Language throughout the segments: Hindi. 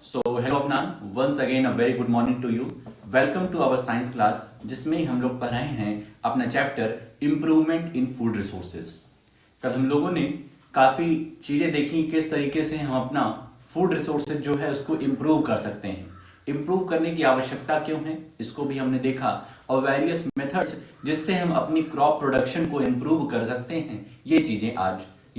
So hello Afnan, once again a very good morning to you. Welcome to our science class जिसमें हम लोग पढ़ रहे हैं अपना chapter improvement in food resources. कल हम लोगों ने काफ़ी चीज़ें देखी किस तरीके से हम अपना फूड रिसोर्सेज जो है उसको इम्प्रूव कर सकते हैं। इम्प्रूव करने की आवश्यकता क्यों है इसको भी हमने देखा और वेरियस मेथड्स जिससे हम अपनी क्रॉप प्रोडक्शन को इम्प्रूव कर सकते हैं। ये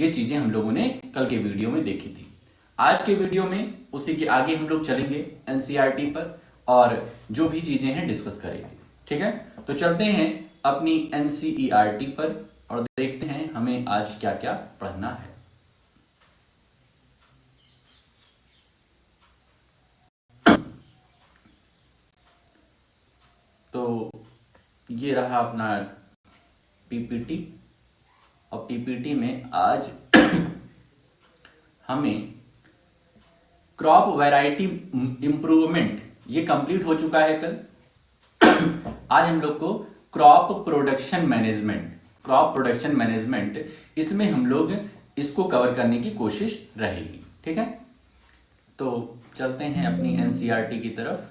चीज़ें हम लोगों ने कल के वीडियो में देखी थी। आज के वीडियो में उसी के आगे हम लोग चलेंगे एनसीईआरटी पर और जो भी चीजें हैं डिस्कस करेंगे। ठीक है, तो चलते हैं अपनी एनसीईआरटी पर और देखते हैं हमें आज क्या क्या पढ़ना है। तो ये रहा अपना पीपीटी और पीपीटी में आज हमें क्रॉप वैरायटी इंप्रूवमेंट ये कंप्लीट हो चुका है कल। आज हम लोग को क्रॉप प्रोडक्शन मैनेजमेंट इसमें हम लोग इसको कवर करने की कोशिश रहेगी। ठीक है, तो चलते हैं अपनी एनसीईआरटी की तरफ।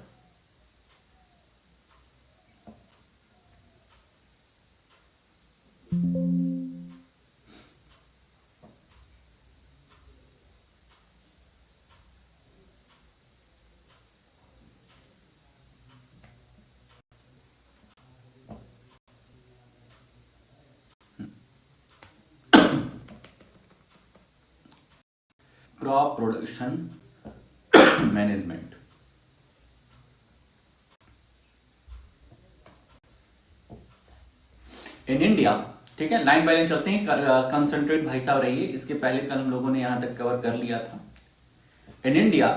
Crop production management in India. ठीक है, लाइन बाय लाइन चलते हैं। कंसंट्रेट भाई साहब रहिए, इसके पहले कल हम लोगों ने यहां तक कवर कर लिया था। In India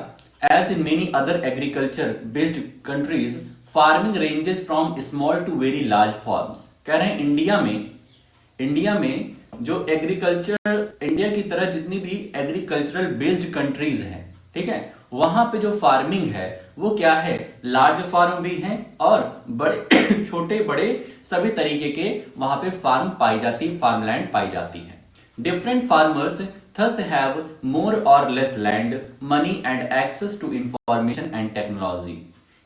as in many other agriculture based countries farming ranges from small to very large farms. कह रहे हैं इंडिया में जो एग्रीकल्चर, इंडिया की तरह जितनी भी एग्रीकल्चरल बेस्ड कंट्रीज हैं, ठीक है, वहां पे जो फार्मिंग है वो क्या है, लार्ज फार्म भी हैं और बड़े छोटे बड़े सभी तरीके के वहां पे फार्मलैंड पाई जाती है। Different farmers thus have more or less land, money and access to information and technology।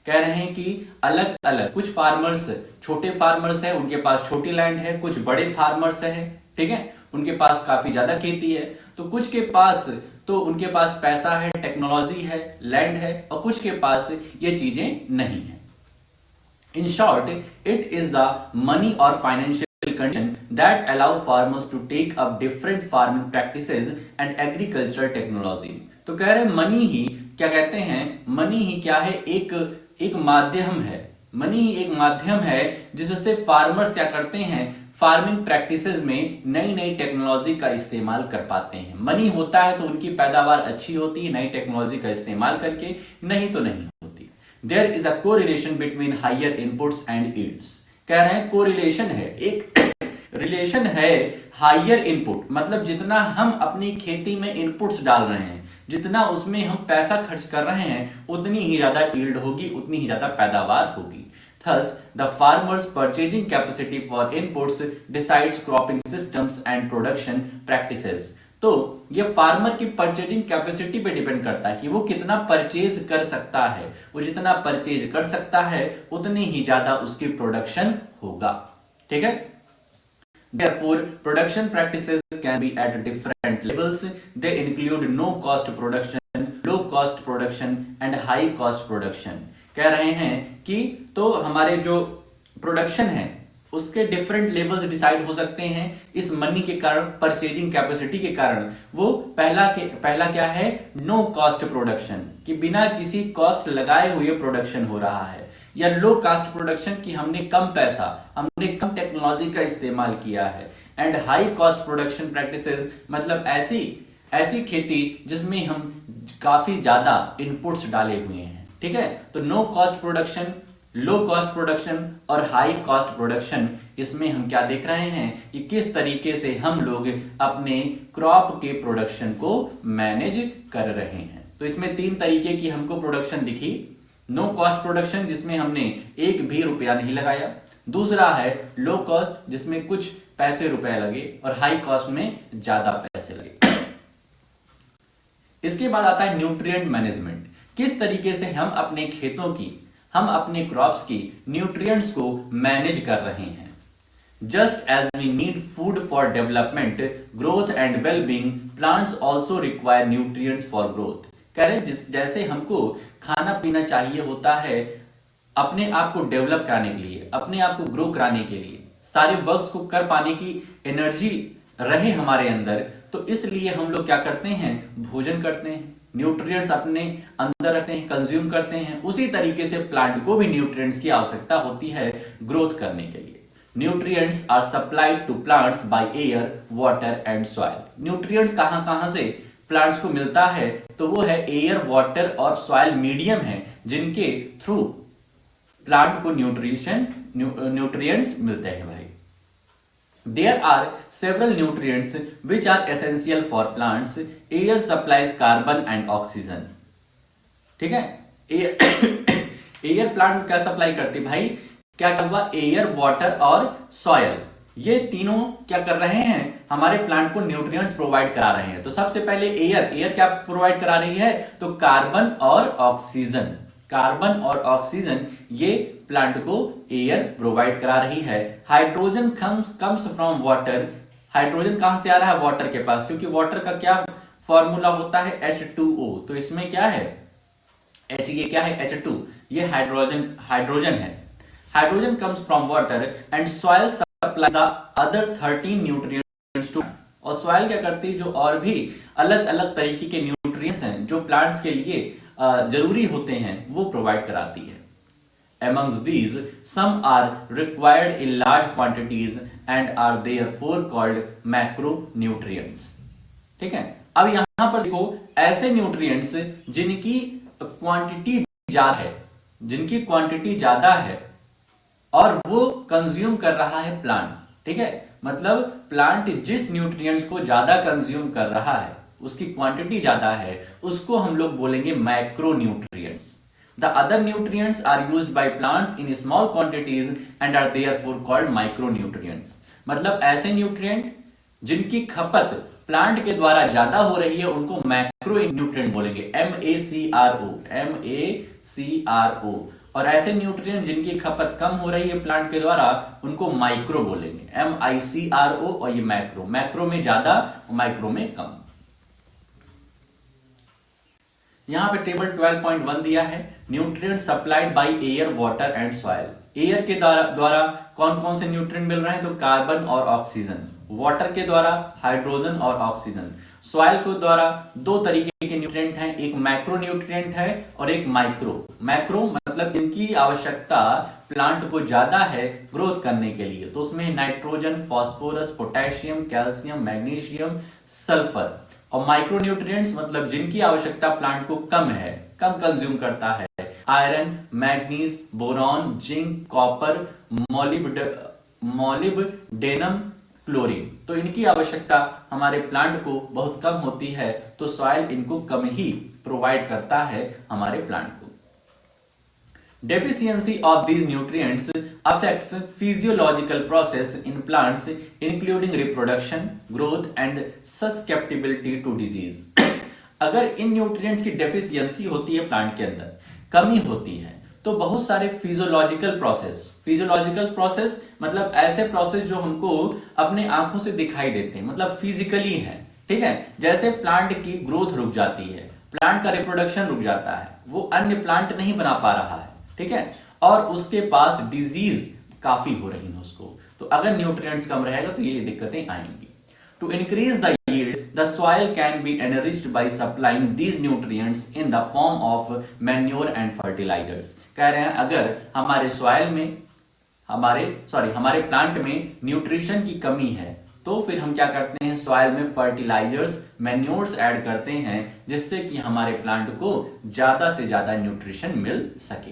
कह रहे हैं कि अलग अलग कुछ फार्मर्स, छोटे फार्मर्स हैं उनके पास छोटी लैंड है, कुछ बड़े फार्मर्स हैं, ठीक है, उनके पास काफी ज्यादा खेती है, तो कुछ के पास उनके पास पैसा है, टेक्नोलॉजी है, लैंड है और कुछ के पास ये चीजें नहीं है। In short, it is the money or financial condition that allow farmers to take up different farming practices and agricultural technology। तो कह रहे हैं मनी ही क्या कहते हैं, मनी ही क्या है, एक माध्यम है जिससे फार्मर्स क्या करते हैं, फार्मिंग प्रैक्टिसेस में नई नई टेक्नोलॉजी का इस्तेमाल कर पाते हैं। मनी होता है तो उनकी पैदावार अच्छी होती है नई टेक्नोलॉजी का इस्तेमाल करके, नहीं तो नहीं होती। There is a correlation between higher inputs and yields. कह रहे हैं कोरिलेशन है, एक रिलेशन है हायर इनपुट, मतलब जितना हम अपनी खेती में इनपुट्स डाल रहे हैं, जितना उसमें हम पैसा खर्च कर रहे हैं, उतनी ही ज्यादा यील्ड होगी, उतनी ही ज्यादा पैदावार होगी। Thus, the farmer's purchasing capacity for inputs decides cropping systems and production practices। तो ये फार्मर की परचेजिंग कैपेसिटी पे डिपेंड करता है कि वो कितना परचेज कर सकता है, वो जितना परचेज कर सकता है उतनी ही ज्यादा उसकी प्रोडक्शन होगा। ठीक है, Therefore, production practices can be at different levels. They include no cost production, low cost production and high cost production। कह रहे हैं कि तो हमारे जो प्रोडक्शन है उसके डिफरेंट लेवल्स डिसाइड हो सकते हैं इस मनी के कारण, परचेजिंग कैपेसिटी के कारण। वो पहला क्या है, नो कॉस्ट प्रोडक्शन, कि बिना किसी कॉस्ट लगाए हुए प्रोडक्शन हो रहा है, या लो कॉस्ट प्रोडक्शन की हमने कम पैसा, हमने कम टेक्नोलॉजी का इस्तेमाल किया है। And high cost production practices मतलब ऐसी खेती जिसमें हम काफी ज्यादा इनपुट्स डाले हुए हैं। ठीक है, तो no cost production, low cost production और हाई कॉस्ट प्रोडक्शन, इसमें हम क्या देख रहे हैं कि किस तरीके से हम लोग अपने क्रॉप के प्रोडक्शन को मैनेज कर रहे हैं। तो इसमें 3 तरीके की हमको प्रोडक्शन दिखी। नो कॉस्ट प्रोडक्शन जिसमें हमने एक भी रुपया नहीं लगाया, दूसरा है लो कॉस्ट जिसमें कुछ पैसे रुपए लगे और हाई कॉस्ट में ज्यादा पैसे लगे। इसके बाद आता है न्यूट्रिएंट मैनेजमेंट। किस तरीके से हम अपने खेतों की, हम अपने क्रॉप्स की न्यूट्रिएंट्स को मैनेज कर रहे हैं। Just as we need food for development, growth and wellbeing, plants also require nutrients for growth. कह रहे हैं जैसे हमको खाना पीना चाहिए होता है अपने आप को डेवलप कराने के लिए, अपने आप को ग्रो कराने के लिए, सारे वर्क्स को कर पाने की एनर्जी रहे हमारे अंदर, तो इसलिए हम लोग क्या करते हैं, भोजन करते हैं, न्यूट्रिएंट्स अपने अंदर रखते हैं, कंज्यूम करते हैं। उसी तरीके से प्लांट को भी न्यूट्रिएंट्स की आवश्यकता होती है ग्रोथ करने के लिए। Nutrients are supplied to plants by air, water and soil. Nutrients कहां कहां से प्लांट्स को मिलता है, तो वो है एयर, वाटर और सॉइल मीडियम है जिनके थ्रू प्लांट को न्यूट्रिएंट्स मिलते हैं भाई। There are several nutrients which are essential for plants. Air supplies carbon and oxygen. ठीक है, एयर प्लांट क्या सप्लाई करती भाई, क्या हुआ, एयर, वाटर और सॉयल, ये तीनों क्या कर रहे हैं, हमारे प्लांट को न्यूट्रिएंट्स प्रोवाइड करा रहे हैं। तो सबसे पहले एयर क्या प्रोवाइड करा रही है, तो कार्बन और ऑक्सीजन। कार्बन और ऑक्सीजन ये प्लांट को एयर प्रोवाइड करा रही है। Hydrogen comes from water. Hydrogen कहां से आ रहा है, वाटर के पास, क्योंकि वाटर का क्या फॉर्मूला होता है, H2O। तो इसमें क्या है, ये क्या है, H2, ये हाइड्रोजन है। Hydrogen comes from water and soil supply the other 13 nutrients to. और सॉइल क्या करती है, जो और भी अलग अलग तरीके के न्यूट्रिएंट्स हैं जो प्लांट्स के लिए जरूरी होते हैं, वो प्रोवाइड कराती है। Amongst these, some are required in large quantities and are therefore called macronutrients. ठीक है, अब यहां पर देखो ऐसे न्यूट्रिएंट्स जिनकी क्वांटिटी ज्यादा है, जिनकी क्वांटिटी ज्यादा है और वो कंज्यूम कर रहा है प्लांट। ठीक है, मतलब प्लांट जिस न्यूट्रिएंट्स को ज्यादा कंज्यूम कर रहा है, उसकी क्वांटिटी ज्यादा है, उसको हम लोग बोलेंगे macronutrients. The other nutrients are used by plants in small quantities and are therefore called micronutrients. मतलब ऐसे न्यूट्रिएंट जिनकी खपत प्लांट के द्वारा ज्यादा हो रही है उनको मैक्रो न्यूट्रिएंट बोलेंगे, MACRO। और ऐसे न्यूट्रिएंट जिनकी खपत कम हो रही है प्लांट के द्वारा उनको माइक्रो बोलेंगे, MICRO। और ये मैक्रो में ज्यादा और माइक्रो में कम। यहां पे टेबल 12.1 दिया है, nutrient supplied by air, water and soil. Air के द्वारा कौन कौन से न्यूट्रिएंट मिल रहे हैं, तो कार्बन और ऑक्सीजन। वाटर के द्वारा हाइड्रोजन और ऑक्सीजन। सॉइल के द्वारा दो तरीके के न्यूट्रिएंट हैं, एक मैक्रो न्यूट्रिएंट है और एक माइक्रो। मैक्रो मतलब इनकी आवश्यकता प्लांट को ज्यादा है ग्रोथ करने के लिए, तो उसमें nitrogen, phosphorus, potassium, calcium, magnesium, sulphur. और माइक्रोन्यूट्रिएंट्स मतलब जिनकी आवश्यकता प्लांट को कम है, कम कंज्यूम करता है, iron, manganese, boron, zinc, copper, molybdenum, chlorine. तो इनकी आवश्यकता हमारे प्लांट को बहुत कम होती है, तो सॉइल इनको कम ही प्रोवाइड करता है हमारे प्लांट को। Deficiency of these nutrients affects physiological process in plants including reproduction, growth and susceptibility to disease. अगर इन न्यूट्रिएंट्स की डेफिशिएंसी होती है प्लांट के अंदर, कमी होती है, तो बहुत सारे फिजियोलॉजिकल प्रोसेस मतलब ऐसे प्रोसेस जो हमको अपने आंखों से दिखाई देते हैं, मतलब फिजिकली है। ठीक है, जैसे प्लांट की ग्रोथ रुक जाती है, प्लांट का रिप्रोडक्शन रुक जाता है, वो अन्य प्लांट नहीं बना पा रहा है। ठीक है, और उसके पास डिजीज काफी हो रही है उसको, तो अगर न्यूट्रिएंट्स कम रहेगा तो ये दिक्कतें आएंगी। To increase the yield, the soil can be enriched by supplying these nutrients in the form of manure and fertilisers. कह रहे हैं अगर हमारे सॉइल में हमारे प्लांट में न्यूट्रिशन की कमी है, तो फिर हम क्या करते हैं, सॉइल में फर्टिलाइजर्स, मैन्योर्स ऐड करते हैं, जिससे कि हमारे प्लांट को ज्यादा से ज्यादा न्यूट्रिशन मिल सके।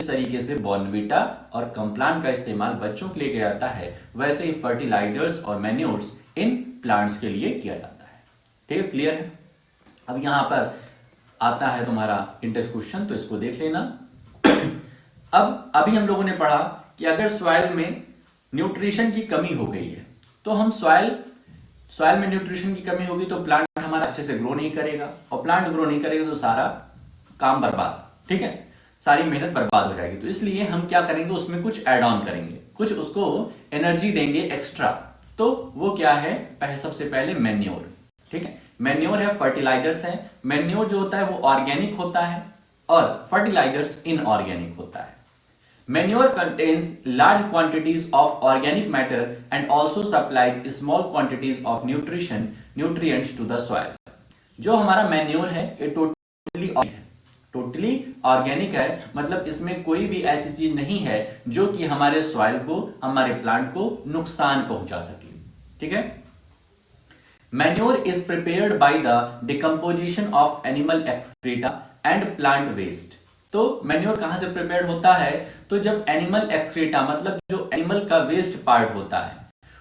इस तरीके से बॉर्नविटा और कॉम्प्लान का इस्तेमाल बच्चों के लिए किया जाता है, वैसे ही फर्टिलाइजर्स और मैन्योर्स इन प्लांट्स के लिए किया जाता है। ठीक है, क्लियर है। अब यहां पर आता है तुम्हारा इंटरेस्ट क्वेश्चन, तो इसको देख लेना। अब अभी हम लोगों ने पढ़ा कि अगर सॉइल में न्यूट्रिशन की कमी हो गई है, तो हम सॉइल में न्यूट्रिशन की कमी होगी तो प्लांट हमारा अच्छे से ग्रो नहीं करेगा, और प्लांट ग्रो नहीं करेगा तो सारा काम बर्बाद, ठीक है, सारी मेहनत बर्बाद हो जाएगी। तो इसलिए हम क्या करेंगे, उसमें कुछ ऐड ऑन करेंगे, कुछ उसको एनर्जी देंगे एक्स्ट्रा। तो वो क्या है, सबसे पहले मैन्योर, ठीक है। मैन्योर है, फर्टिलाइजर्स है। मैन्योर जो होता है वो ऑर्गेनिक होता है और फर्टिलाइजर्स इनऑर्गेनिक होता है। Manure contains large quantities of organic matter and also supplies small quantities of nutrients to the soil. जो हमारा मैन्योर है ये टोटली ऑर्गेनिक है, मतलब इसमें कोई भी ऐसी चीज नहीं है जो कि हमारे सॉइल को, हमारे प्लांट को नुकसान पहुंचा सके, ठीक है। Manure is prepared by the decomposition of animal excreta and plant waste. तो मैन्योर कहां से प्रिपेयर्ड होता है, तो जब एनिमल एक्सक्रीटा मतलब जो एनिमल का वेस्ट पार्ट होता है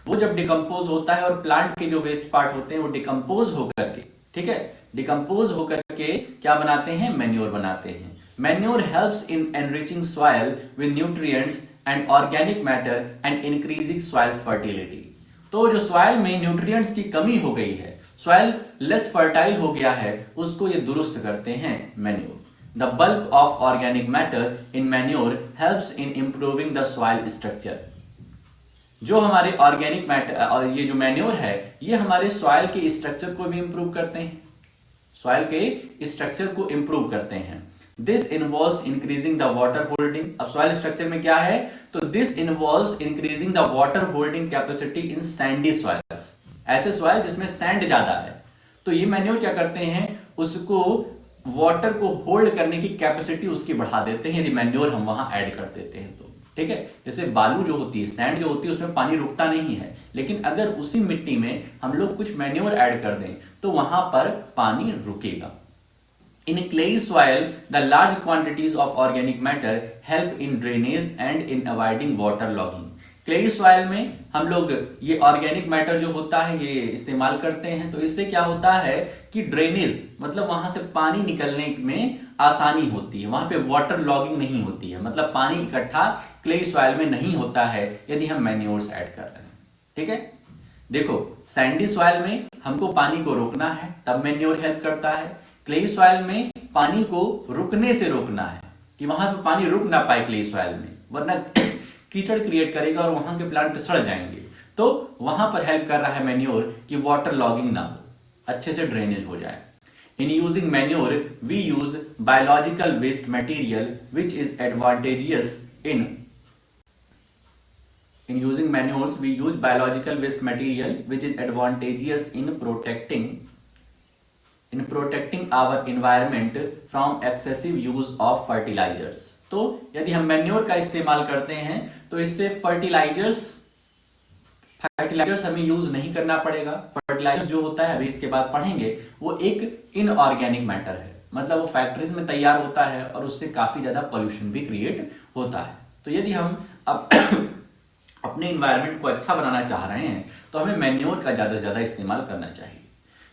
वो जब डिकम्पोज होता है और प्लांट के जो वेस्ट पार्ट होते हैं वो डिकम्पोज होकर के, ठीक है, डिकम्पोज होकर के क्या बनाते हैं, मैन्योर बनाते हैं। Manure helps in enriching soil with nutrients and organic matter and increasing soil fertility. तो जो सॉइल में न्यूट्रिएंट्स की कमी हो गई है, सॉइल लेस फर्टाइल हो गया है, उसको ये दुरुस्त करते हैं manure. The bulk of organic matter in manure helps in improving the soil structure. जो हमारे ऑर्गेनिक मैटर और ये जो मैन्योर है ये हमारे सॉइल के स्ट्रक्चर को भी इंप्रूव करते हैं, सॉइल के स्ट्रक्चर को इंप्रूव करते हैं। This involves increasing the water holding. अब सॉइल स्ट्रक्चर में क्या है, तो this involves increasing the water holding capacity in Sandy soils. ऐसे सॉइल जिसमें सैंड ज्यादा है, तो ये मैन्योर क्या करते हैं, उसको वाटर को होल्ड करने की कैपेसिटी उसकी बढ़ा देते हैं, यदि मैन्योर हम वहां ऐड कर देते हैं तो, ठीक है। जैसे बालू जो होती है, सैंड जो होती है, उसमें पानी रुकता नहीं है, लेकिन अगर उसी मिट्टी में हम लोग कुछ मैन्योर ऐड कर दें तो वहां पर पानी रुकेगा। In clay soil the large quantities of organic matter help in drainage and in avoiding water logging. Clay soil में हम लोग ये ऑर्गेनिक मैटर जो होता है ये इस्तेमाल करते हैं, तो इससे क्या होता है कि ड्रेनेज मतलब वहां से पानी निकलने में आसानी होती है, वहां पे वाटर लॉगिंग नहीं होती है, मतलब पानी इकट्ठा क्लेई सॉइल में नहीं होता है यदि हम मैन्योर्स ऐड कर रहे हैं, ठीक है। देखो सैंडी सॉइल में हमको पानी को रोकना है तब मैन्योर हेल्प करता है, क्लेई सॉइल में पानी को रुकने से रोकना है कि वहां पे पानी रुक ना पाए क्लेई सॉइल में, वरना कीचड़ क्रिएट करेगा और वहां के प्लांट सड़ जाएंगे। तो वहां पर हेल्प कर रहा है मैन्योर कि वाटर लॉगिंग ना हो, अच्छे से ड्रेनेज हो जाए। In using manure we use biological waste material which is advantageous in using manures we use biological waste material which is advantageous in protecting our environment from excessive use of fertilizers। तो यदि हम मैन्योर का इस्तेमाल करते हैं तो इससे फर्टिलाइजर्स हमें यूज नहीं करना पड़ेगा। फर्टिलाइजर जो होता है, अभी इसके बाद पढ़ेंगे, वो एक इनऑर्गेनिक मैटर है, मतलब वो फैक्ट्रीज में तैयार होता है और उससे काफी ज्यादा पोल्यूशन भी क्रिएट होता है। तो यदि हम अब अपने इन्वायरमेंट को अच्छा बनाना चाह रहे हैं तो हमें मैन्योर का ज्यादा से ज्यादा इस्तेमाल करना चाहिए।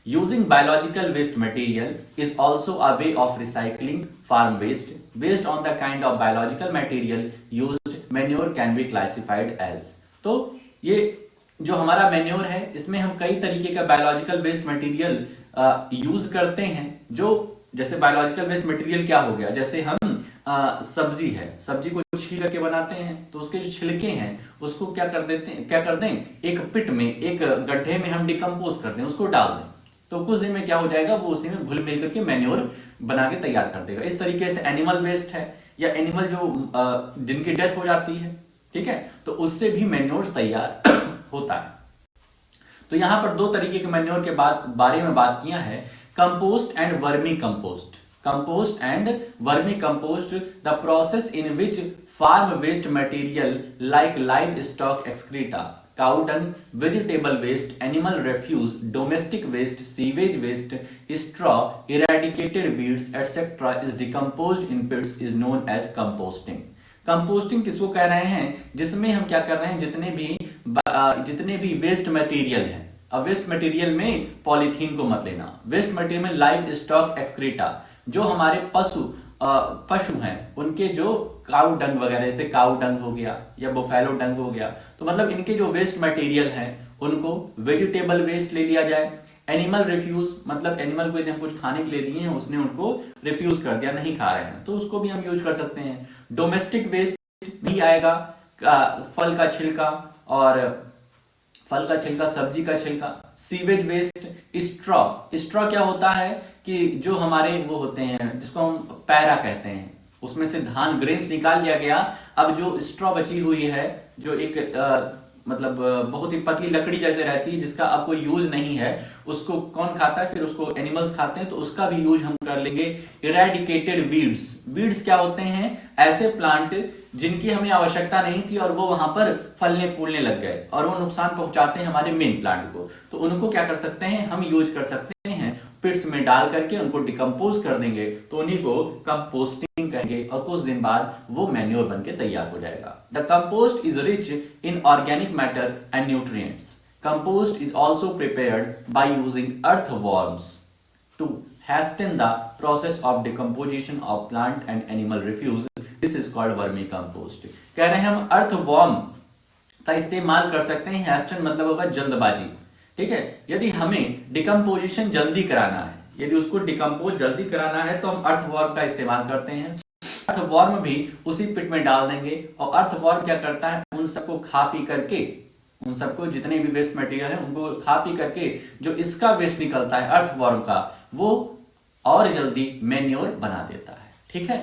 Using biological waste material is also a way of recycling farm waste based on the kind of biological material used manure can be classified as. तो ये जो हमारा मैन्योर है इसमें हम कई तरीके का बायोलॉजिकल वेस्ट मटेरियल यूज करते हैं। जो जैसे बायोलॉजिकल वेस्ट मटेरियल क्या हो गया, जैसे हम सब्जी है, सब्जी को छील करके बनाते हैं तो उसके जो छिलके हैं उसको क्या कर दें एक पिट में, एक गड्ढे में हम डिकम्पोज कर दें, उसको डाल दें, तो कुछ दिन में क्या हो जाएगा, वो उसी में घुल मिल करके मैन्योर बना के तैयार कर देगा। इस तरीके से एनिमल वेस्ट है या एनिमल जो जिनकी डेथ हो जाती है, ठीक है, तो उससे भी मैन्योर तैयार होता है। तो यहां पर दो तरीके के मैन्योर के बारे में बात किया है, compost and vermi compost. Compost and vermicompost, the process in which farm waste material like livestock excreta, cow dung, vegetable waste, animal refuse, domestic waste, sewage waste, straw, eradicated weeds, etc. is decomposed in pits is known as composting. Composting किसको कह रहे हैं, जिसमें हम क्या कर रहे हैं, जितने भी वेस्ट मटेरियल है, अब वेस्ट मटेरियल में पॉलीथीन को मत लेना, वेस्ट मटेरियल में लाइव स्टॉक एक्सक्रीटा, जो हमारे पशु हैं उनके जो काऊ डंग वगैरह, जैसे काऊ डंग हो गया या बुफेलो डंग हो गया, तो मतलब इनके जो वेस्ट मटेरियल हैं उनको वेजिटेबल वेस्ट ले लिया जाए, एनिमल रिफ्यूज, मतलब एनिमल को यदि हम कुछ खाने के लिए दिए हैं, उसने उनको रिफ्यूज कर दिया, नहीं खा रहे हैं, तो उसको भी हम यूज कर सकते हैं। डोमेस्टिक वेस्ट नहीं आएगा, फल का छिलका और फल का छिलका, सब्जी का छिलका। Sewage waste, straw. स्ट्रॉ क्या होता है कि जो हमारे वो होते हैं जिसको हम पैरा कहते हैं, उसमें से धान ग्रेन्स निकाल लिया गया, अब जो स्ट्रॉ बची हुई है, जो एक मतलब बहुत ही पतली लकड़ी जैसे रहती है, जिसका अब कोई यूज नहीं है, उसको कौन खाता है, फिर उसको एनिमल्स खाते हैं, तो उसका भी यूज हम कर लेंगे। Eradicated weeds. वीड्स क्या होते हैं? ऐसे प्लांट जिनकी हमें आवश्यकता नहीं थी और वो वहां पर फलने फूलने लग गए और वो नुकसान पहुंचाते हैं हमारे मेन प्लांट को, तो उनको क्या कर सकते हैं हम? यूज कर सकते हैं, पिट्स में डाल करके उनको डिकम्पोज कर देंगे, तो उन्हीं को कंपोस्टिंग कहेंगे और कुछ दिन बाद वो मैन्योर बन के तैयार हो जाएगा। The compost is rich in organic matter and nutrients. Compost is also prepared by using earthworms to hasten the process of decomposition of plant and animal refuse. This is called vermicompost. कह रहे हैं हम अर्थवॉर्म का इस्तेमाल कर सकते हैं। हैस्टन मतलब होगा जल्दबाजी, ठीक है। यदि हमें डिकम्पोजिशन जल्दी कराना है, यदि उसको डिकम्पोज जल्दी कराना है, तो हम अर्थवॉर्म का इस्तेमाल करते हैं। अर्थवॉर्म भी उसी पिट में डाल देंगे और अर्थवॉर्म क्या करता है? उन सबको खा पी करके, उन सबको जितने भी वेस्ट मटेरियल है उनको खा पी करके जो इसका वेस्ट निकलता है अर्थवॉर्म का, वो और जल्दी मैन्योर बना देता है, ठीक है।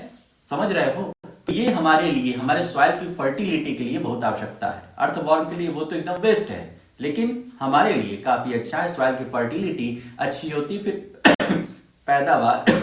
समझ रहे हो? तो ये हमारे लिए, हमारे सॉइल की फर्टिलिटी के लिए बहुत आवश्यकता है। अर्थवॉर्म के लिए वो तो एकदम वेस्ट है, लेकिन हमारे लिए काफी अच्छा है। सॉइल की फर्टिलिटी अच्छी होती, फिर पैदावार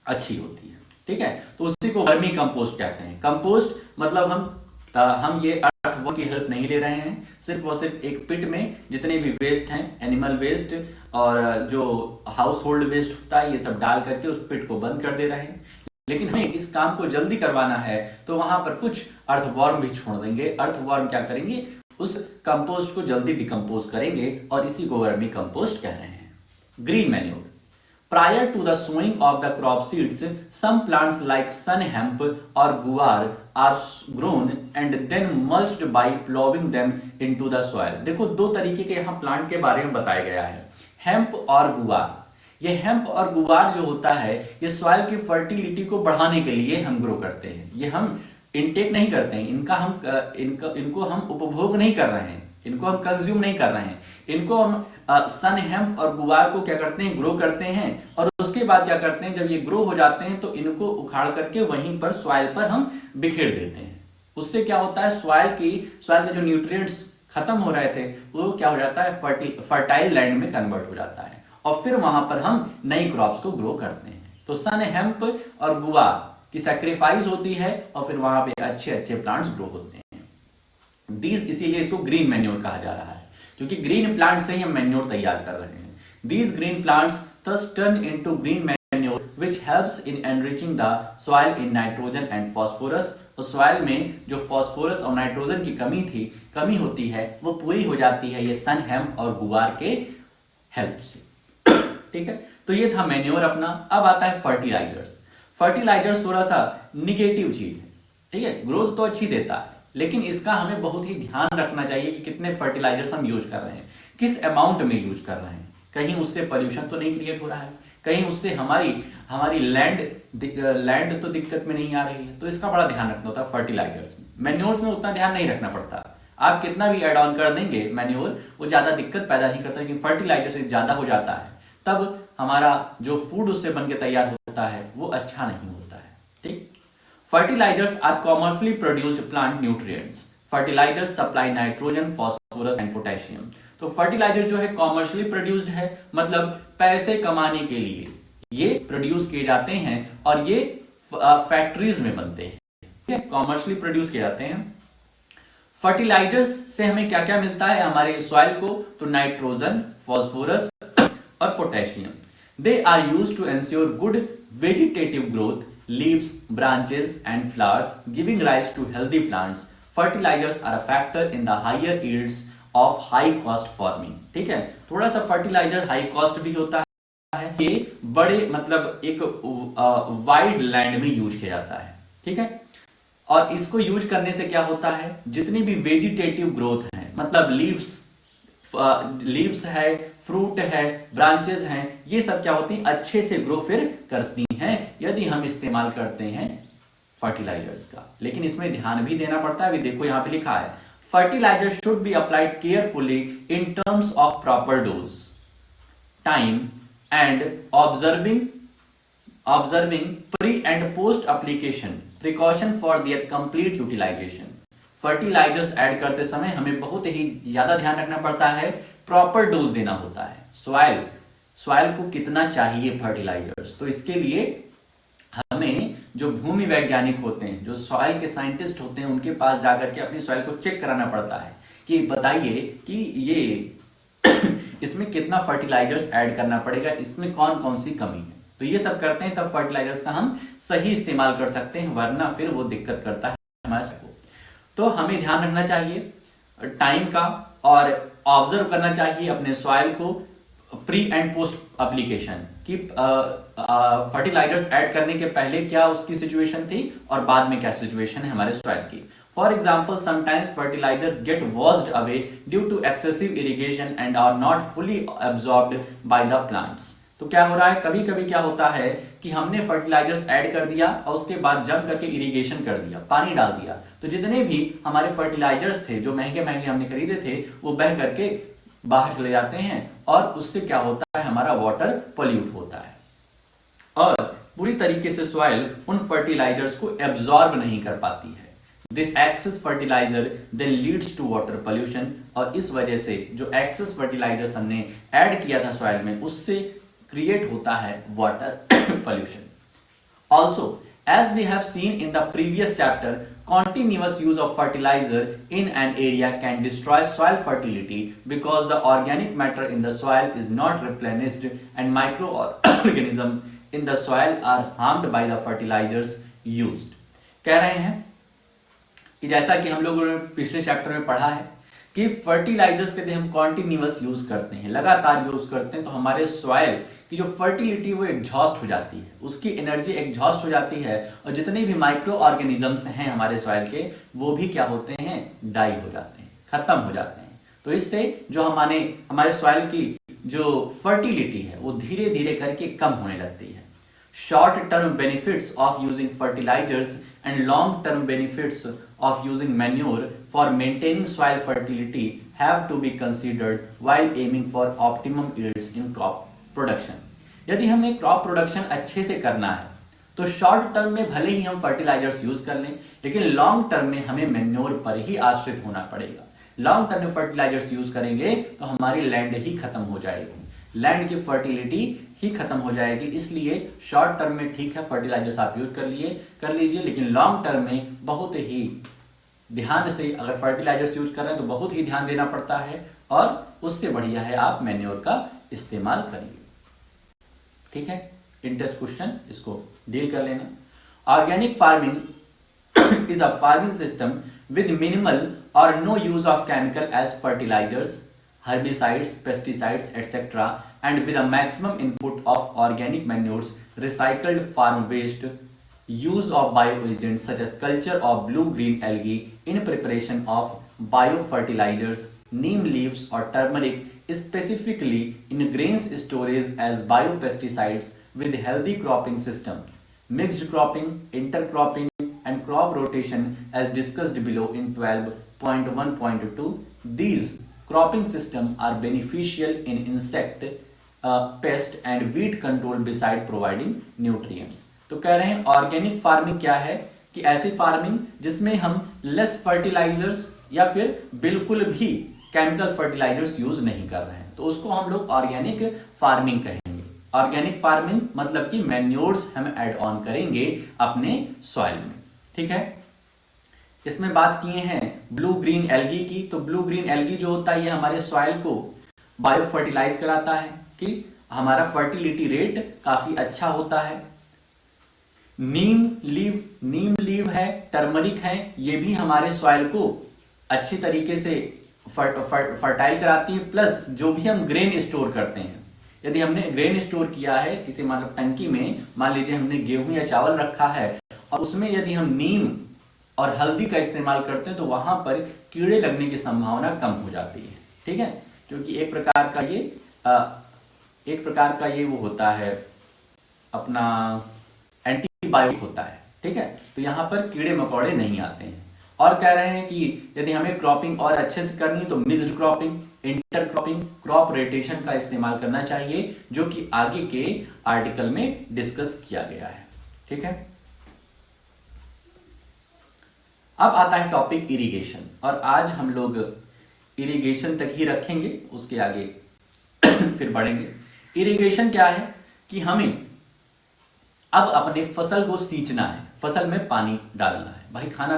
अच्छी होती है, ठीक है। तो उसी को वर्मी कंपोस्ट कहते हैं। कंपोस्ट मतलब हम ये अर्थवॉर्म की हेल्प नहीं ले रहे हैं, सिर्फ और सिर्फ एक पिट में जितने भी वेस्ट हैं, एनिमल वेस्ट और जो हाउस होल्ड वेस्ट होता है, ये सब डाल करके उस पिट को बंद कर दे रहे हैं। लेकिन हमें इस काम को जल्दी करवाना है, तो वहां पर कुछ अर्थवॉर्म भी छोड़ देंगे। अर्थवॉर्म क्या करेंगे? उस कंपोस्ट को जल्दी डिकम्पोज करेंगे और इसी को वर्मी कंपोस्ट कह रहे हैं। Green manure. Prior to the sowing of the crop seeds, some plants like sun hemp or guar are grown and then mulched by plowing them into the soil. देखो दो तरीके के यहाँ प्लांट के बारे में बताया गया है, हेम्प और गुआर। ये हेम्प और गुआर जो होता है, ये सॉइल की फर्टिलिटी को बढ़ाने के लिए हम ग्रो करते हैं। ये हम इनटेक नहीं करते हैं, इनको हम उपभोग नहीं कर रहे हैं, इनको हम कंज्यूम नहीं कर रहे हैं। इनको हम सन हेम्प और गुआर को क्या करते हैं? ग्रो करते हैं और उसके बाद क्या करते हैं? जब ये ग्रो हो जाते हैं तो इनको उखाड़ करके वहीं पर सॉइल पर हम बिखेर देते हैं। उससे क्या होता है? सॉइल के जो न्यूट्रिएंट्स खत्म हो रहे थे वो क्या हो जाता है? फर्टाइल लैंड में कन्वर्ट हो जाता है और फिर वहां पर हम नई क्रॉप्स को ग्रो करते हैं। तो सन हेम्प और गुआर की सैक्रिफाइस होती है और फिर वहां पे अच्छे अच्छे प्लांट्स ग्रो होते हैं। दीज, इसीलिए इसको ग्रीन मैन्योर कहा जा रहा है, क्योंकि ग्रीन प्लांट से ही हम मैन्योर तैयार कर रहे हैं। These green plants thus turn into green manure which helps in enriching the soil in nitrogen and phosphorus. और सॉइल में जो फॉस्फोरस और नाइट्रोजन की कमी होती है, वो पूरी हो जाती है ये सन हेम्प और गुआर के हेल्प से, ठीक है। तो ये था मैन्योर अपना। अब आता है फर्टिलाइजर्स। फर्टिलाइजर्स थोड़ा सा निगेटिव चीज है, ठीक है। ग्रोथ तो अच्छी देता है, लेकिन इसका हमें बहुत ही ध्यान रखना चाहिए कि कितने फर्टिलाइजर्स हम यूज कर रहे हैं, किस अमाउंट में यूज कर रहे हैं। कहीं उससे पोल्यूशन तो नहीं क्रिएट हो रहा है, कहीं उससे हमारी लैंड तो दिक्कत में नहीं आ रही है। तो इसका बड़ा ध्यान रखना होता है फर्टिलाइजर्स में। मैन्योर्स में उतना ध्यान नहीं रखना पड़ता, आप कितना भी एड ऑन कर देंगे मैन्योर, वो ज्यादा दिक्कत पैदा नहीं करता। लेकिन फर्टिलाइजर से ज्यादा हो जाता है, तब हमारा जो फूड उससे बन के तैयार होता है वो अच्छा नहीं होता है, ठीक। Fertilizers are commercially produced plant nutrients. Fertilizers supply nitrogen, phosphorus and potassium. तो फर्टिलाइजर जो है कॉमर्शियली प्रोड्यूस्ड है, मतलब पैसे कमाने के लिए ये प्रोड्यूस किए जाते हैं और ये फैक्ट्रीज में बनते हैं, ठीक है। कॉमर्शियली प्रोड्यूस किए जाते हैं। फर्टिलाइजर्स से हमें क्या क्या मिलता है हमारे सॉइल को? तो नाइट्रोजन, फॉस्फोरस और potassium. They are used to ensure good vegetative growth, leaves, branches and flowers, giving rise to healthy plants. Fertilizers are a factor in the higher yields of high cost farming. ठीक है, थोड़ा सा फर्टिलाइजर हाई कॉस्ट भी होता है, ये बड़े मतलब एक वाइड लैंड में यूज किया जाता है, ठीक है। और इसको यूज करने से क्या होता है? जितनी भी वेजिटेटिव ग्रोथ है, मतलब लीव्स है, फ्रूट है, ब्रांचेस हैं, ये सब क्या होती हैं, अच्छे से ग्रो फिर करती हैं यदि हम इस्तेमाल करते हैं फर्टिलाइजर्स का। लेकिन इसमें ध्यान भी देना पड़ता है। अभी देखो यहां पे लिखा है, fertiliser should be applied carefully in terms of proper dose, time and observing pre and post application precaution for their complete utilisation. Fertilisers ऐड करते समय हमें बहुत ही ज्यादा ध्यान रखना पड़ता है, प्रॉपर डोज देना होता है। सॉइल को कितना चाहिए फर्टिलाइजर्स, तो इसके लिए हमें जो भूमि वैज्ञानिक होते हैं, जो सॉइल के साइंटिस्ट होते हैं, उनके पास जाकर के अपनी सॉइल को चेक कराना पड़ता है कि बताइए कि ये इसमें कितना फर्टिलाइजर्स ऐड करना पड़ेगा, इसमें कौन कौन सी कमी है। तो ये सब करते हैं तब फर्टिलाइजर्स का हम सही इस्तेमाल कर सकते हैं, वरना फिर वो दिक्कत करता है हमारे को। तो हमें ध्यान रखना चाहिए टाइम का और ऑब्जर्व करना चाहिए अपने सॉइल को प्री एंड पोस्ट एप्लीकेशन कि फर्टिलाइजर्स ऐड करने के पहले क्या उसकी सिचुएशन थी और बाद में क्या सिचुएशन है हमारे सॉइल की। For example, sometimes fertilisers get washed away due to excessive irrigation and are not fully absorbed by the plants. तो क्या हो रहा है, कभी कभी क्या होता है कि हमने फर्टिलाइजर्स ऐड कर दिया और उसके बाद जम करके इरिगेशन कर दिया, पानी डाल दिया, तो जितने भी हमारे फर्टिलाइजर्स थे जो महंगे महंगे हमने खरीदे थे वो बह करके बाहर चले जाते हैं और उससे क्या होता है, हमारा वाटर पोल्यूट होता है और पूरी तरीके से सॉइल उन फर्टिलाइजर्स को एब्जॉर्ब नहीं कर पाती है। This excess fertiliser then leads to water pollution, और इस वजह से जो एक्सेस फर्टिलाइजर्स हमने ऐड किया था सॉइल में उससे क्रिएट होता है water pollution. Also as we have seen in the previous chapter, continuous use of fertilizer in an area can destroy soil fertility because the organic matter in the soil is not replenished and microorganisms in the soil are harmed by the fertilizers used। कह रहे हैं कि जैसा कि हम लोगों ने पिछले चैप्टर में पढ़ा है कि फर्टिलाइजर्स के हम कॉन्टिन्यूअस यूज करते हैं, लगातार यूज करते हैं, तो हमारे सॉइल की जो फर्टिलिटी वो एग्जॉस्ट हो जाती है, उसकी एनर्जी एग्जॉस्ट हो जाती है और जितने भी माइक्रो ऑर्गेनिजम्स हैं हमारे सॉइल के वो भी क्या होते हैं, डाई हो जाते हैं, खत्म हो जाते हैं। तो इससे जो हमारे सॉइल की जो फर्टिलिटी है वो धीरे धीरे करके कम होने लगती है। Short term benefits of using fertilisers and long term benefits of using manure for maintaining soil fertility have to be considered while aiming for optimum yields in crop production। यदि हमें क्रॉप प्रोडक्शन अच्छे से करना है तो शॉर्ट टर्म में भले ही हम फर्टिलाइजर्स यूज कर लें, लेकिन लॉन्ग टर्म में हमें मैन्योर पर ही आश्रित होना पड़ेगा। लॉन्ग टर्म में फर्टिलाइजर्स यूज करेंगे तो हमारी लैंड ही खत्म हो जाएगी, लैंड की फर्टिलिटी ही खत्म हो जाएगी। इसलिए शॉर्ट टर्म में ठीक है फर्टिलाइजर्स आप यूज कर लीजिए, लेकिन लॉन्ग टर्म में बहुत ही ध्यान से अगर फर्टिलाइजर्स यूज कर रहे हैं तो बहुत ही ध्यान देना पड़ता है और उससे बढ़िया है आप मैन्योर का इस्तेमाल करिए। ठीक है, इंटरेस्ट क्वेश्चन इसको डील कर लेना। Organic farming is a farming system with minimal और no use of chemical as fertilizers, herbicides, pesticides, etc., and with a maximum input of organic manures, recycled farm waste, use of bioagents such as culture of blue-green algae in preparation of biofertilizers, neem leaves or turmeric specifically in grains storage as biopesticides with healthy cropping system, mixed cropping, intercropping, and crop rotation as discussed below in 12.1.2. These cropping system are beneficial in insect, pest and weed control beside providing nutrients। तो कह रहे हैं ऑर्गेनिक फार्मिंग क्या है कि ऐसी फार्मिंग जिसमें हम लेस फर्टिलाइजर्स या फिर बिल्कुल भी केमिकल फर्टिलाइजर्स यूज नहीं कर रहे हैं, तो उसको हम लोग ऑर्गेनिक फार्मिंग कहेंगे। ऑर्गेनिक फार्मिंग मतलब कि मैन्योर्स हम ऐड ऑन करेंगे अपने सॉइल में। ठीक है, इसमें बात किए हैं ब्लू ग्रीन एल्गी की। तो ब्लू ग्रीन एल्गी जो होता है ये हमारे सॉइल को बायो फर्टिलाइज कराता है कि हमारा फर्टिलिटी रेट काफी अच्छा होता है। नीम लीव है, टर्मरिक है, ये भी हमारे सॉइल को अच्छी तरीके से फर्टाइल कराती है। प्लस जो भी हम ग्रेन स्टोर करते हैं, यदि हमने ग्रेन स्टोर किया है किसी मतलब टंकी में, मान लीजिए हमने गेहूं या चावल रखा है और उसमें यदि हम नीम और हल्दी का इस्तेमाल करते हैं तो वहां पर कीड़े लगने की संभावना कम हो जाती है। ठीक है, क्योंकि एक प्रकार का ये एक प्रकार का ये वो होता है अपना एंटीबायोटिक होता है, ठीक है। तो यहाँ पर कीड़े मकोड़े नहीं आते हैं। और कह रहे हैं कि यदि हमें क्रॉपिंग और अच्छे से करनी तो mixed cropping, inter cropping, crop rotation का इस्तेमाल करना चाहिए, जो कि आगे के आर्टिकल में डिस्कस किया गया है, ठीक है। अब आता है टॉपिक इरिगेशन, और आज हम लोग इरिगेशन तक ही रखेंगे, उसके आगे फिर बढ़ेंगे। इरिगेशन क्या है कि हमें अब अपने फसल को सींचना है, फसल में पानी डालना है। भाई खाना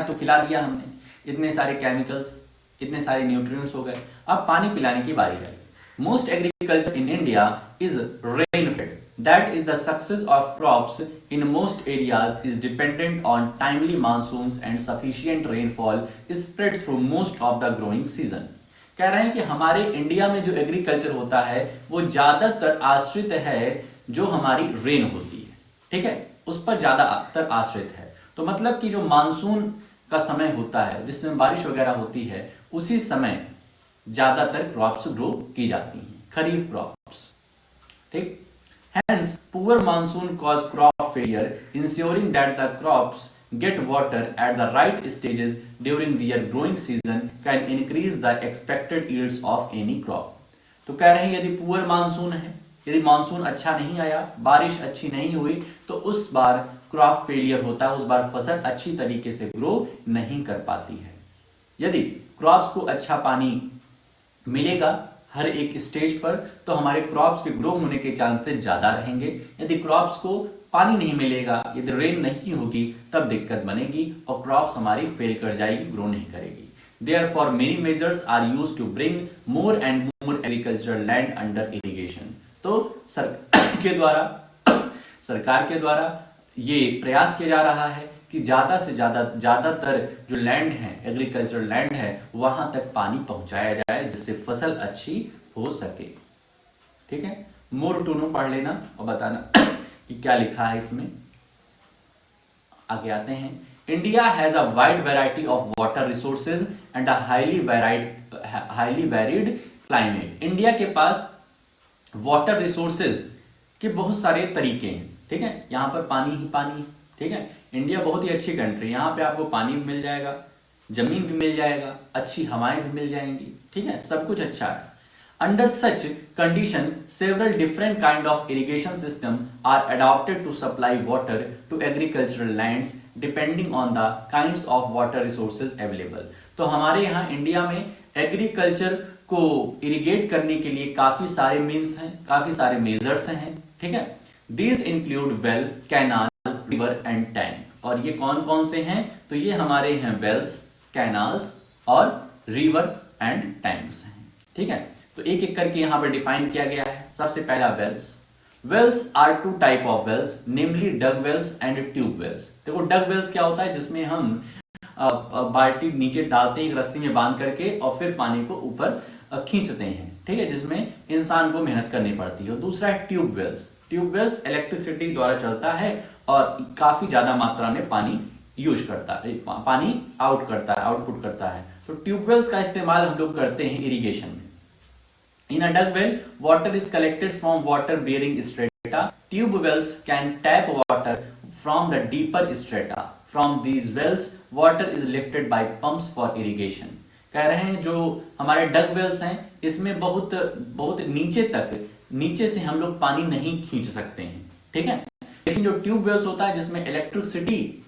तो खिला दिया हमने, इतने सारे केमिकल्स, इतने सारे न्यूट्रिएंट्स हो गए, अब पानी पिलाने की बारी है। Most agriculture in India is rain fade, that is the success of crops in most areas is dependent on timely monsoons and sufficient rainfall spread through most of the growing season. कह रहे हैं कि हमारे इंडिया में जो एग्रीकल्चर होता है वो ज्यादातर आश्रित है जो हमारी रेन होती है, ठीक है, उस पर ज्यादातर आश्रित है। तो मतलब कि जो मानसून का समय होता है जिसमें बारिश वगैरह होती है, उसी समय ज्यादातर क्रॉप्स ग्रो की जाती हैं, खरीफ क्रॉप्स, ठीक। Hence, poor monsoon cause crop failure, ensuring that the crops get water at the right stages during their growing season can increase the expected yields of any crop. तो कह रहे हैं यदि पुअर मानसून है, यदि मानसून अच्छा नहीं आया, बारिश अच्छी नहीं हुई, तो उस बार क्रॉप फेलियर होता है, उस बार फसल अच्छी तरीके से ग्रो नहीं कर पाती है। यदि क्रॉप्स को अच्छा पानी मिलेगा हर एक स्टेज पर, तो हमारे क्रॉप्स के ग्रो होने के चांसेस ज्यादा रहेंगे। यदि क्रॉप्स को पानी नहीं मिलेगा, यदि रेन नहीं होगी, तब दिक्कत बनेगी और क्रॉप्स हमारी फेल कर जाएगी, ग्रो नहीं करेगी। Therefore, many measures are used to bring more and more agricultural land under irrigation. तो सरकार के द्वारा ये प्रयास किया जा रहा है कि ज्यादा से ज्यादातर जो लैंड है, एग्रीकल्चरल लैंड है, वहां तक पानी पहुंचाया जाए जिससे फसल अच्छी हो सके, ठीक है। मोर टू नो पढ़ लेना और बताना कि क्या लिखा है इसमें। आगे आते हैं। India has a wide variety of water resources and a highly varied climate. India के पास वाटर रिसोर्सेज के बहुत सारे तरीके हैं, ठीक है। यहाँ पर पानी ही पानी, ठीक है। इंडिया बहुत ही अच्छी कंट्री, यहाँ पे आपको पानी भी मिल जाएगा, जमीन भी मिल जाएगा, अच्छी हवाएं भी मिल जाएंगी, ठीक है, सब कुछ अच्छा है। Under such condition, several different kind of irrigation system are adopted to supply water to agricultural lands depending on the kinds of water resources available. तो हमारे यहाँ इंडिया में एग्रीकल्चर को इरिगेट करने के लिए काफी सारे मीन्स हैं, काफी सारे मेजर्स हैं, ठीक है। These include well, canal, river and tank. और ये कौन कौन से हैं? तो ये हमारे हैं वेल्स, कैनाल्स और रिवर एंड टैंक्स हैं, ठीक है। तो एक एक करके यहाँ पर डिफाइन किया गया है। सबसे पहला wells. Wells are two type of wells, namely dug wells and tube wells. देखो डग वेल्स क्या होता है, जिसमें हम बाल्टी नीचे डालते हैं एक रस्सी में बांध करके और फिर पानी को ऊपर खींचते हैं, ठीक है, जिसमें इंसान को मेहनत करनी पड़ती है। दूसरा है tube wells. Tube wells electricity द्वारा चलता है और काफी ज्यादा मात्रा में पानी यूज करता है, पानी आउटपुट करता है। तो ट्यूब वेल्स का इस्तेमाल हम लोग करते हैं इरिगेशन में। In a dug well, water is collected from water-bearing strata. Tube wells can tap water from the deeper strata. From these wells, water is lifted by pumps for irrigation. कह रहे हैं जो हमारे डग वेल्स हैं, इसमें बहुत नीचे से हम लोग पानी नहीं खींच सकते हैं, ठीक है। लेकिन जो ट्यूब वेल्स होता है जिसमें इलेक्ट्रिसिटी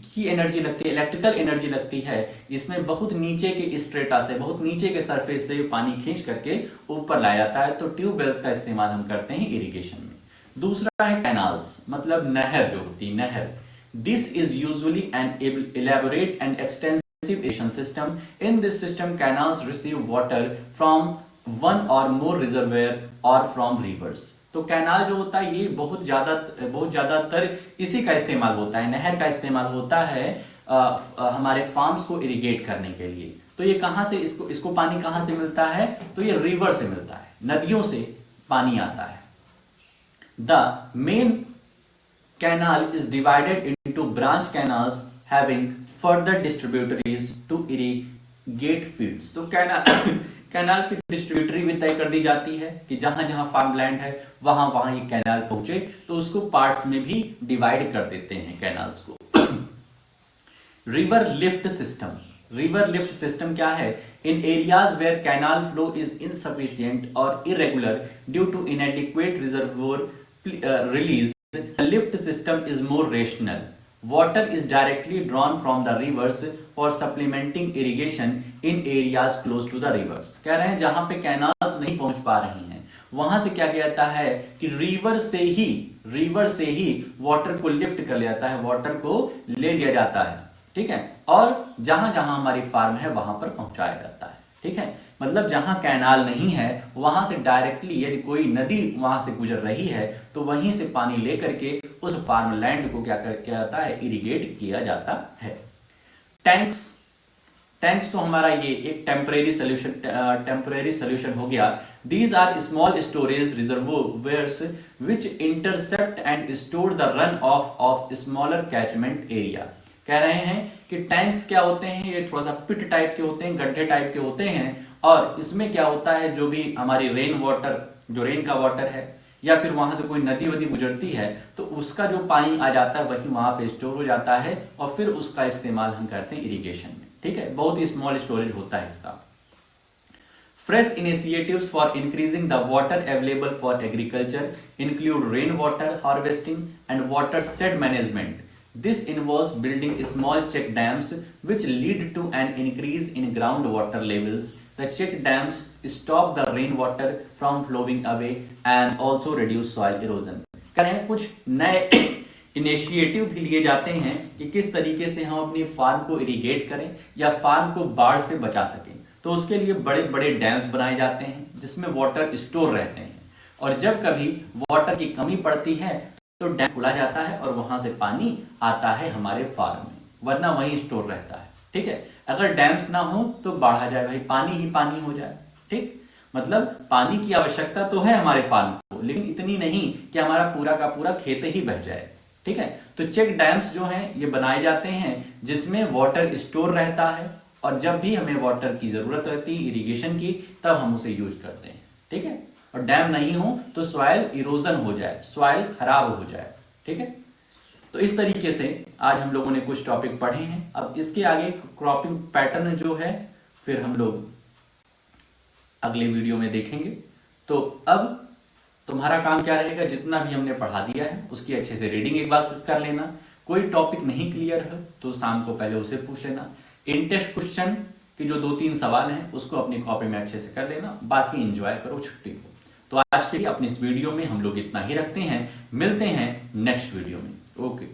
की एनर्जी लगती है, इलेक्ट्रिकल एनर्जी लगती है, इसमें बहुत नीचे के स्ट्रेटा से, बहुत नीचे के सरफेस से पानी खींच करके ऊपर लाया जाता है। तो ट्यूब वेल्स का इस्तेमाल हम करते हैं इरिगेशन में। दूसरा है कैनाल्स, मतलब नहर जो होती है, नहर। This is usually N elaborate and extensive irrigation system. In this system canals receive water from one और मोर रिजर्वेयर और फ्रॉम रिवर्स। तो कैनाल जो होता है ये बहुत ज्यादातर इसी का इस्तेमाल होता है, नहर का इस्तेमाल होता है हमारे फार्म्स को इरिगेट करने के लिए। तो ये कहां से इसको पानी कहां से मिलता है? तो ये रिवर से मिलता है, नदियों से पानी आता है। The main canal is divided into branch canals having further distributaries to irrigate fields. तो कैनाल की डिस्ट्रीब्यूटरी भी तय कर दी जाती है कि जहां जहां फार्म लैंड है वहां वहां ये कैनाल पहुंचे, तो उसको पार्ट्स में भी डिवाइड कर देते हैं कैनाल्स को। River lift system, river lift system क्या है? In areas where canal flow is insufficient और irregular due to inadequate reservoir release, the lift system is more rational. Water is directly drawn from the rivers for supplementing irrigation in areas close to the rivers. कह रहे हैं जहां पे कैनाल्स नहीं पहुंच पा रही हैं वहां से क्या किया जाता है कि रिवर से ही वाटर को लिफ्ट कर लिया जाता है, वाटर को ले लिया जाता है, ठीक है, और जहां जहां हमारी फार्म है वहां पर पहुंचाया जाता है, ठीक है। मतलब जहां कैनाल नहीं है वहां से डायरेक्टली यदि कोई नदी वहां से गुजर रही है तो वहीं से पानी लेकर के उस फार्म लैंड को क्या किया जाता है? इरिगेट किया जाता है। टैंक्स, टैंक्स तो हमारा ये एक टेम्परेरी सोल्यूशन हो गया। These are small storage reservoirs which intercept and store the run off smaller catchment area. कह रहे हैं कि टैंक्स क्या होते हैं? ये थोड़ा सा पिट टाइप के होते हैं, गड्ढे टाइप के होते हैं, और इसमें क्या होता है जो भी हमारी रेन वाटर, जो रेन का वाटर है या फिर वहां से कोई नदी वदी गुजरती है तो उसका जो पानी आ जाता है वही वहां पे स्टोर हो जाता है और फिर उसका इस्तेमाल हम करते हैं इरिगेशन में, ठीक है। बहुत ही स्मॉल स्टोरेज होता है इसका। Fresh initiatives for increasing the water available for agriculture include rainwater harvesting and watershed management. This involves building small check dams which lead to an increase in groundwater levels. The check dams stop the rainwater from flowing away and also reduce soil erosion. कह रहे हैं कुछ नए इनिशिएटिव भी लिए जाते हैं कि किस तरीके से हम अपनी फार्म को इरिगेट करें या फार्म को बाढ़ से बचा सकें। तो उसके लिए बड़े बड़े डैम्स बनाए जाते हैं जिसमें वाटर स्टोर रहते हैं, और जब कभी वाटर की कमी पड़ती है तो डैम खुला जाता है और वहां से पानी आता है हमारे फार्म में, वरना वहीं स्टोर रहता है, ठीक है। अगर डैम्स ना हो तो बाढ़ आ जाए, भाई पानी ही पानी हो जाए, ठीक। मतलब पानी की आवश्यकता तो है हमारे फार्म को, लेकिन इतनी नहीं कि हमारा पूरा का पूरा खेत ही बह जाए, ठीक है। तो चेक डैम्स जो हैं ये बनाए जाते हैं जिसमें वाटर स्टोर रहता है और जब भी हमें वाटर की जरूरत रहती है इरिगेशन की तब हम उसे यूज करते हैं, ठीक है। और डैम नहीं हो तो सॉइल इरोजन हो जाए, सॉइल खराब हो जाए, ठीक है। तो इस तरीके से आज हम लोगों ने कुछ टॉपिक पढ़े हैं। अब इसके आगे क्रॉपिंग पैटर्न जो है फिर हम लोग अगले वीडियो में देखेंगे। तो अब तुम्हारा काम क्या रहेगा, जितना भी हमने पढ़ा दिया है उसकी अच्छे से रीडिंग एक बार कर लेना। कोई टॉपिक नहीं क्लियर है तो शाम को पहले उसे पूछ लेना। इन टेस्ट क्वेश्चन के जो 2-3 सवाल हैं उसको अपनी कॉपी में अच्छे से कर लेना, बाकी एंजॉय करो छुट्टी को। तो आज के लिए अपनी इस वीडियो में हम लोग इतना ही रखते हैं, मिलते हैं नेक्स्ट वीडियो में। ओके।